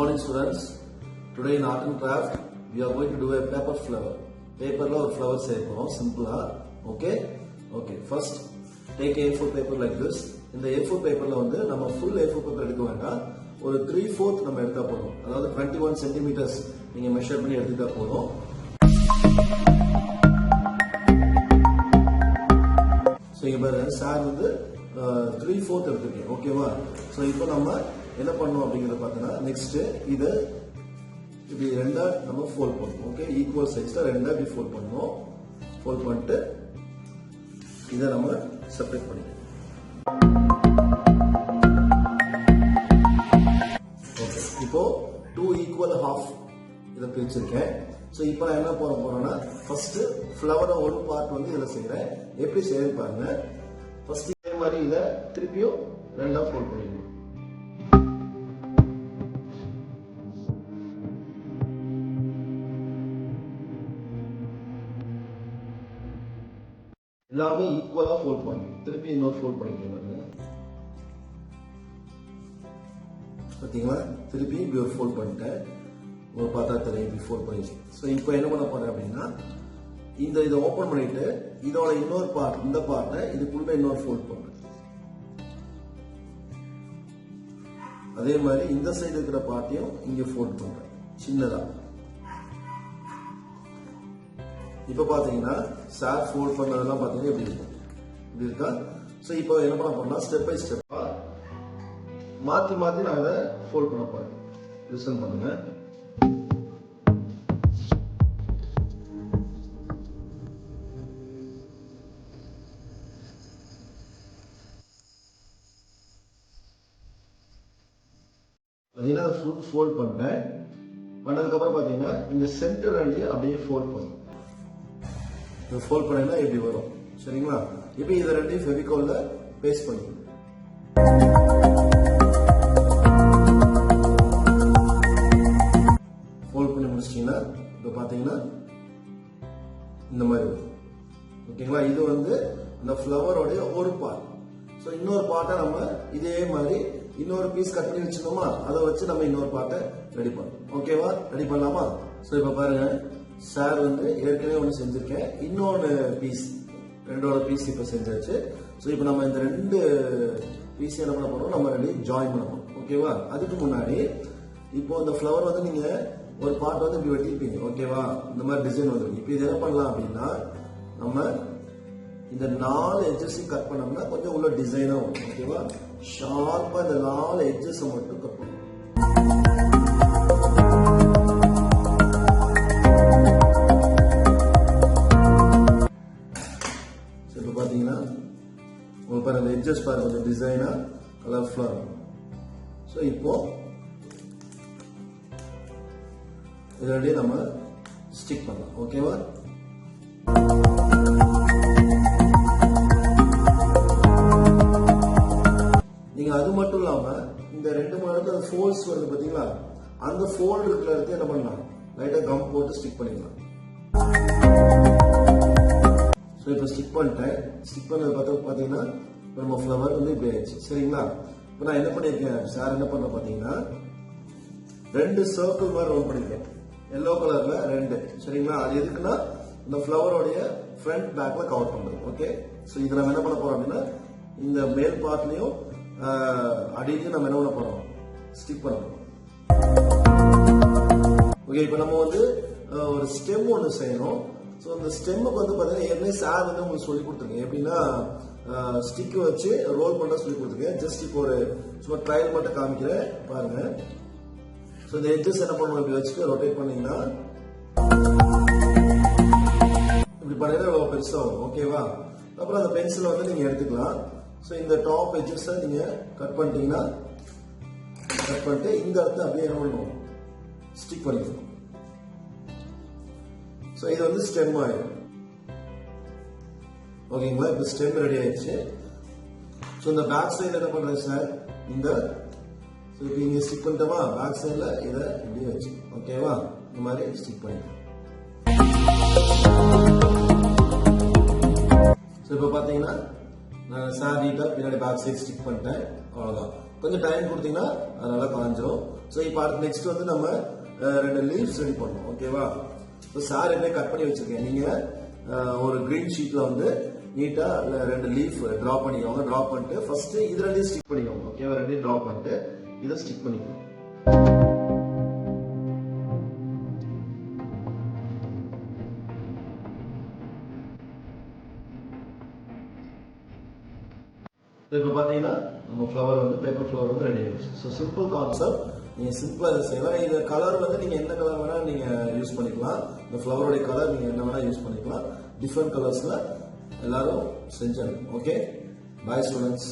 morning students. Today in art and craft we are going to do a paper flower. Paper la or flower seyporom simple okay. First take A4 paper like this. In the A4 paper la வந்து நம்ம full A4 paper எடுக்க வேண்டாம். ஒரு 3/4 நம்ம எடுத்தா போதும். அதாவது 21 cm நீங்க மெஷர் பண்ணி எடுத்துட்டா போதும். சோ இங்க பாருங்க சார் வந்து 3/4 எடுத்துக்கேன். ஓகேவா? சோ இப்போ நம்ம என்ன பண்ணனும் அப்படிங்கறத பார்த்தனா நெக்ஸ்ட் இத இப்படி ரெண்டா நம்ம ஃபோல்ட் பண்ணனும். ஓகே, ஈக்குவல் சைஸ்ல ரெண்டா இப்படி ஃபோல்ட் பண்ணனும். ஃபோல்ட் பண்ணிட்டு இத நம்ம செப்பரேட் பண்ணிக்கலாம். ஓகே, இப்போ 2 ஈக்குவல் half இத பிரிச்சிருக்கேன். சோ இப்போ நான் என்ன போறேன்னா ஃபர்ஸ்ட் ஃப்ளவரோட ஒரு பார்ட் வந்து இதல செய்றேன். எப்படி செய்யறது பாருங்க. ஃபர்ஸ்ட் இதே மாதிரி இத திருப்பியும் ரெண்டா ஃபோல்ட் பண்ணிடணும். எல்லாமே ஈக்குவலா ஃபோல்ட் பண்ணணும். திருப்பி இன்னொரு ஃபோல்ட் பண்ணிக்கோங்க. பாத்தீங்களா? திருப்பி இப்படி ஒரு ஃபோல்ட் பண்ணிட்டேன். ஒரு பார்த்தா தெரியும் இப்படி ஃபோல்ட் பண்ணிச்சு. ஸோ இப்போ என்ன பண்ண போறேன் அப்படின்னா இதை ஓப்பன் பண்ணிட்டு இதோட இன்னொரு பார்ட், இந்த பார்ட்டை இதுக்குள்ள இன்னொரு ஃபோல்ட் பண்றேன். அதே மாதிரி இந்த சைடு இருக்கிற பார்ட்டையும் இங்க ஃபோல்ட் பண்றேன் சின்னதா. இப்ப பாத்தீங்கன்னா சார் ஃபோல்ட் பண்ணதெல்லாம் பாத்தீங்கன்னா எப்படி இருக்கும், இப்படி இருக்கா? சோ இப்போ என்ன பண்ண போறோம்னா ஸ்டெப் பை ஸ்டெப்பா மாத்தி மாத்தி நான் இதை ஃபோல்ட் பண்ண போறேன். லிசன் பண்ணுங்க. பாத்தீங்கன்னா ஃபோல்ட் பண்ணேன். பண்ணதுக்கு அப்புறம் பாத்தீங்கன்னா இந்த சென்டர் அப்படியே ஃபோல்ட் பண்ணும். ஃபோல்ட் பண்ணா இப்படி வரும். சரிங்களா? இப்போ இத ரெண்டையும் ஃபெவிகால்ல பேஸ்ட் பண்ணிக்கணும். ஃபோல்ட் பண்ணி முடிச்சிட்டீங்கன்னா இப்போ பாத்தீங்கன்னா இந்த மாதிரி வரும். ஓகேங்களா? இது வந்து அந்த ஃப்ளவரோட ஒரு பார்ட். ஸோ இன்னொரு பார்ட்டை நம்ம இதே மாதிரி இன்னொரு பீஸ் கட் பண்ணி வச்சுக்கோமா, அதை வச்சு நம்ம இன்னொரு பார்ட்டை ரெடி பண்ணணும். ஓகேவா? ரெடி பண்ணலாமா? ஸோ இப்போ பாருங்க, சார் வந்து ஏற்கனவே ஒன்று செஞ்சிருக்கேன். இன்னொன்று பீஸ், ரெண்டோட பீஸ் இப்போ செஞ்சாச்சு. ஸோ இப்போ நம்ம இந்த ரெண்டு பீஸ் என்ன பண்ண போறோம், நம்ம ரெண்டு ஜாயின் பண்ண போறோம். ஓகேவா? அதுக்கு முன்னாடி இப்போ இந்த ஃப்ளவர் வந்து நீங்க ஒரு பார்ட் வந்து இப்படி வெட்டிருப்பீங்க. ஓகேவா? இந்த மாதிரி டிசைன் வந்து இப்போ இது என்ன பண்ணலாம் அப்படின்னா நம்ம இந்த 4 எட்ஜஸையும் கட் பண்ணோம்னா கொஞ்சம் உள்ள டிசைனா வரும். ஓகேவா? ஷார்ப்பா இந்த 4 எட்ஜஸை மட்டும் கட் பண்ணணும். இப்போ பாத்தீங்கன்னா உங்களுக்கு பாருங்க அந்த எட்ஜஸ் பாருங்க கொஞ்சம் டிசைனா கலர்ஃபுல்லா இருக்கும். ஸோ இப்போ இதோடய நம்ம ஸ்டிக் பண்ணலாம். ஓகேவா? நீங்க அது மட்டும் இல்லாம இந்த 2 இடத்துல ஃபோல்ட்ஸ் வருது பாத்தீங்களா, அந்த ஃபோல்ட் இருக்கிற இடத்துல என்ன பண்ணலாம், லைட்டா கம் போட்டு ஸ்டிக் பண்ணிக்கலாம். ஸோ இப்போ ஸ்டிக் பண்ணிட்டேன். ஸ்டிக் பண்ணது பாத்தீங்கன்னா நம்ம ஃப்ளவர் வந்து இப்படி ஆயிடுச்சு. சரிங்களா? இப்போ நான் என்ன பண்ணிருக்கேன், சார் என்ன பண்ண பாத்தீங்கன்னா 2 சர்க்கிள் மாதிரி ரவுண்ட் பண்ணிருக்கேன். எல்லோ கலர்ல 2. சரிங்களா? அது எதுக்குன்னா இந்த ஃப்ளவரோடைய ஃப்ரண்ட் பேக்ல கவர் பண்றது. ஓகே, ஸோ இதை நம்ம என்ன பண்ண போறோம் அப்படின்னா இந்த மேல் பார்ட்லயும் அடியிலையும் நம்ம என்ன பண்ண போறோம், ஸ்டிக் பண்ண போறோம். ஓகே, இப்போ நம்ம வந்து ஒரு ஸ்டெம் ஒன்று செய்யணும். ஸோ இந்த ஸ்டெம்முக்கு வந்து பார்த்தீங்கன்னா ஏற்கனவே சார் வந்து உங்களுக்கு சொல்லி கொடுத்துருக்கேன். எப்படின்னா ஸ்டிக் வச்சு ரோல் பண்ண சொல்லி கொடுத்துருக்கேன். ஜஸ்ட் இப்போ ஒரு சும்மா ட்ரையல் மட்டும் காமிக்கிறேன் பாருங்க. ஸோ இந்த எட்ஜஸ் என்ன பண்ணுவோம், இப்படி வச்சுட்டு ரொட்டேட் பண்ணீங்கன்னா இப்படி பண்ணீங்கன்னா பெருசா வரும். ஓகேவா? அப்புறம் அந்த பென்சில் வந்து நீங்க எடுத்துக்கலாம். ஸோ இந்த டாப் எட்ஜஸ் நீங்க கட் பண்ணிட்டீங்கன்னா கட் பண்ணிட்டு இந்த இடத்துல அப்படியே என்ன பண்ணுவோம், ஸ்டிக் பண்ணிக்கணும். ஸோ இது வந்து ஸ்டெம் ஆயிடும். ஓகேங்களா? இப்போ ஸ்டெம் ரெடி ஆயிடுச்சு. ஸோ இந்த பேக் சைடு என்ன பண்றது சார், இந்த இப்போ இங்க ஸ்டிக் பண்ணிட்டோமா, பேக் சைட்ல இதை இப்படியே வச்சு ஓகேவா, இந்த மாதிரி ஸ்டிக் பண்ணிக்கலாம். ஸோ இப்போ பார்த்தீங்கன்னா நான் சார் நீட்டா பின்னாடி பேக் சைட் ஸ்டிக் பண்ணிட்டேன். அவ்வளோதான். கொஞ்சம் டைம் கொடுத்தீங்கன்னா அது நல்லா காஞ்சிரும். ஸோ இப்போ அடுத்து நெக்ஸ்ட் வந்து நம்ம 2 லீவ்ஸ் ரெடி பண்ணணும். ஓகேவா? இப்போ சார் என்ன கட் பண்ணி வச்சிருக்கேன். நீங்க ஒரு கிரீன் ஷீட்ல வந்து நீட்டா 2 லீஃப் டிரா பண்ணிக்கோங்க. டிரா பண்ணிட்டு ஃபர்ஸ்ட் இது 2 ஸ்டிக் பண்ணிக்கோங்க. ஓகேவா? 2 டிரா பண்ணிட்டு இதை ஸ்டிக் பண்ணிக்கோங்க. இப்போ பார்த்தீங்கன்னா நம்ம ஃப்ளவர் வந்து பேப்பர் ஃப்ளவர் வந்து ரெடி ஆயிடுச்சு. ஸோ சிம்பிள் கான்செப்ட், நீங்கள் சிம்பிளாக இதை செய்யலாம். இந்த கலர் வந்து நீங்கள் எந்த கலர் வேணால் நீங்கள் யூஸ் பண்ணிக்கலாம். இந்த ஃப்ளவருடைய கலர் நீங்கள் என்ன வேணால் யூஸ் பண்ணிக்கலாம். டிஃப்ரெண்ட் கலர்ஸில் எல்லாரும் செஞ்சாங்க. ஓகே, பாய் ஸ்டூடெண்ட்ஸ்.